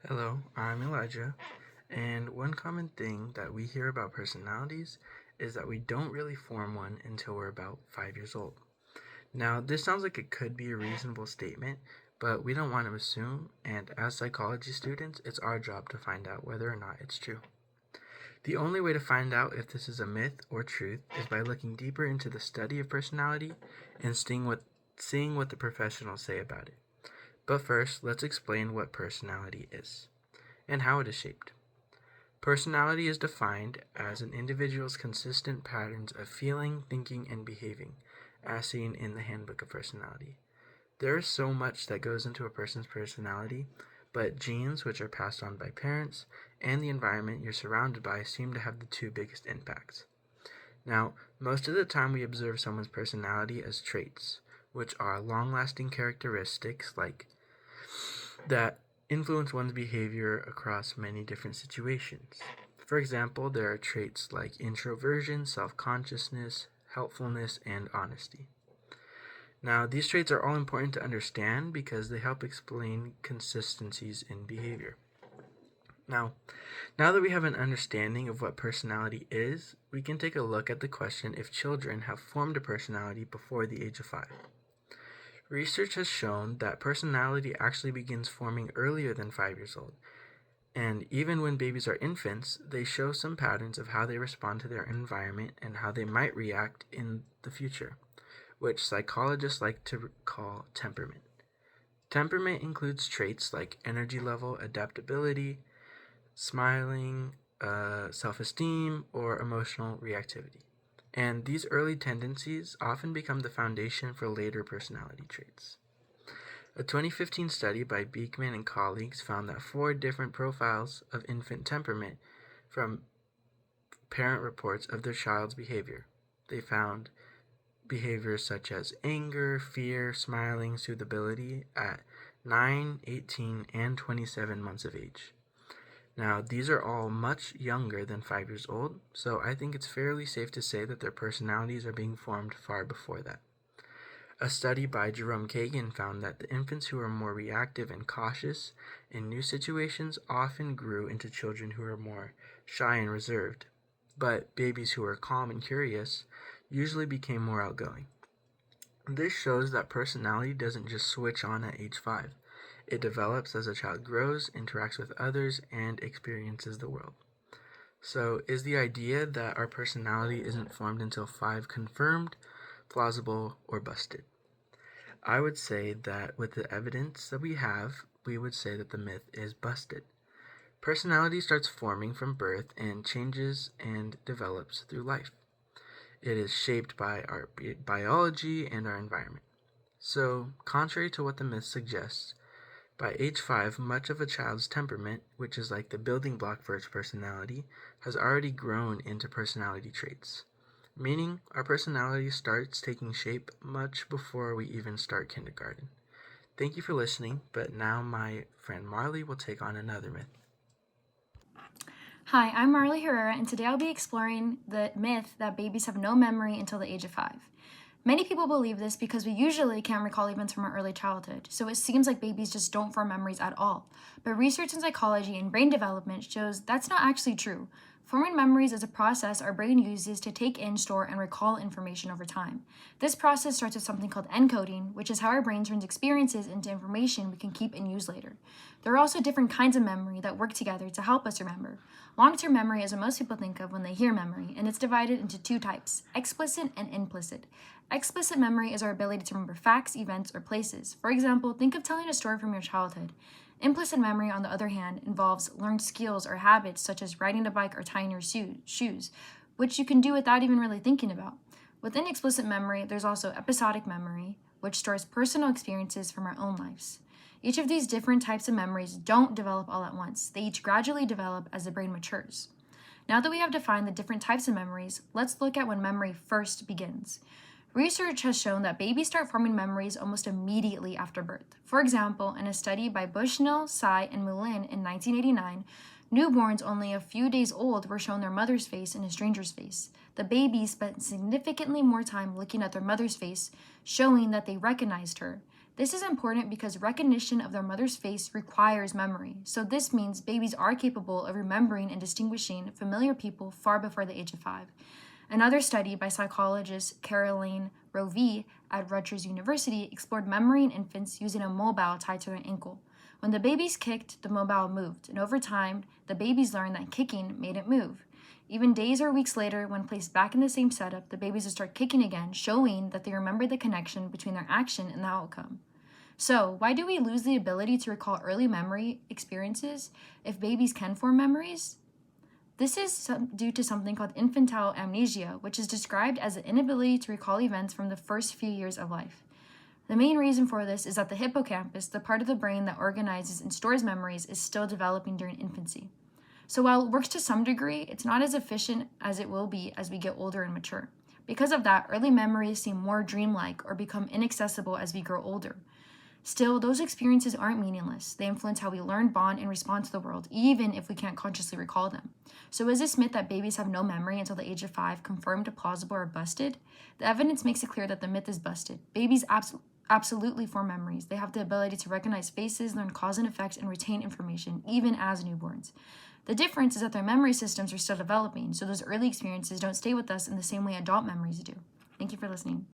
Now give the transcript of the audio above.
Hello, I'm Elijah, and one common thing that we hear about personalities is that we don't really form one until we're about 5 years old. Now, this sounds like it could be a reasonable statement, but we don't want to assume, and as psychology students, it's our job to find out whether or not it's true. The only way to find out if this is a myth or truth is by looking deeper into the study of personality and seeing what the professionals say about it. But first, let's explain what personality is and how it is shaped. Personality is defined as an individual's consistent patterns of feeling, thinking, and behaving, as seen in the Handbook of Personality. There is so much that goes into a person's personality, but genes, which are passed on by parents, and the environment you're surrounded by seem to have the two biggest impacts. Now, most of the time we observe someone's personality as traits, which are long-lasting characteristics like that influence one's behavior across many different situations. For example, there are traits like introversion, self-consciousness, helpfulness, and honesty. Now, these traits are all important to understand because they help explain consistencies in behavior. Now that we have an understanding of what personality is, we can take a look at the question if children have formed a personality before the age of 5. Research has shown that personality actually begins forming earlier than 5 years old. And even when babies are infants, they show some patterns of how they respond to their environment and how they might react in the future, which psychologists like to call temperament. Temperament includes traits like energy level, adaptability, smiling, self-esteem, or emotional reactivity. And these early tendencies often become the foundation for later personality traits. A 2015 study by Beekman and colleagues found that 4 different profiles of infant temperament from parent reports of their child's behavior. They found behaviors such as anger, fear, smiling, soothability at 9, 18, and 27 months of age. Now, these are all much younger than 5 years old, so I think it's fairly safe to say that their personalities are being formed far before that. A study by Jerome Kagan found that the infants who are more reactive and cautious in new situations often grew into children who are more shy and reserved, but babies who are calm and curious usually became more outgoing. This shows that personality doesn't just switch on at age 5. It develops as a child grows, interacts with others, and experiences the world. So, is the idea that our personality isn't formed until 5 confirmed, plausible, or busted? I would say that with the evidence that we have, we would say that the myth is busted. Personality starts forming from birth and changes and develops through life. It is shaped by our biology and our environment. So, contrary to what the myth suggests, by age 5, much of a child's temperament, which is like the building block for its personality, has already grown into personality traits, meaning our personality starts taking shape much before we even start kindergarten. Thank you for listening, but now my friend Marley will take on another myth. Hi, I'm Marley Herrera, and today I'll be exploring the myth that babies have no memory until the age of 5. Many people believe this because we usually can't recall events from our early childhood, so it seems like babies just don't form memories at all. But research in psychology and brain development shows that's not actually true. Forming memories is a process our brain uses to take in, store, and recall information over time. This process starts with something called encoding, which is how our brain turns experiences into information we can keep and use later. There are also different kinds of memory that work together to help us remember. Long-term memory is what most people think of when they hear memory, and it's divided into 2 types, explicit and implicit. Explicit memory is our ability to remember facts, events, or places. For example, think of telling a story from your childhood. Implicit memory, on the other hand, involves learned skills or habits such as riding a bike or tying your shoes, which you can do without even really thinking about. Within explicit memory, there's also episodic memory, which stores personal experiences from our own lives. Each of these different types of memories don't develop all at once. They each gradually develop as the brain matures. Now that we have defined the different types of memories, let's look at when memory first begins. Research has shown that babies start forming memories almost immediately after birth. For example, in a study by Bushnell, Tsai, and Moulin in 1989, newborns only a few days old were shown their mother's face and a stranger's face. The babies spent significantly more time looking at their mother's face, showing that they recognized her. This is important because recognition of their mother's face requires memory. So this means babies are capable of remembering and distinguishing familiar people far before the age of 5. Another study by psychologist Caroline Rovee at Rutgers University explored memory in infants using a mobile tied to their ankle. When the babies kicked, the mobile moved, and over time, the babies learned that kicking made it move. Even days or weeks later, when placed back in the same setup, the babies would start kicking again, showing that they remembered the connection between their action and the outcome. So, why do we lose the ability to recall early memory experiences if babies can form memories? This is due to something called infantile amnesia, which is described as the inability to recall events from the first few years of life. The main reason for this is that the hippocampus, the part of the brain that organizes and stores memories, is still developing during infancy. So while it works to some degree, it's not as efficient as it will be as we get older and mature. Because of that, early memories seem more dreamlike or become inaccessible as we grow older. Still, those experiences aren't meaningless. They influence how we learn, bond, and respond to the world, even if we can't consciously recall them. So is this myth that babies have no memory until the age of 5 confirmed, plausible, or busted? The evidence makes it clear that the myth is busted. Babies absolutely form memories. They have the ability to recognize faces, learn cause and effect, and retain information, even as newborns. The difference is that their memory systems are still developing, so those early experiences don't stay with us in the same way adult memories do. Thank you for listening.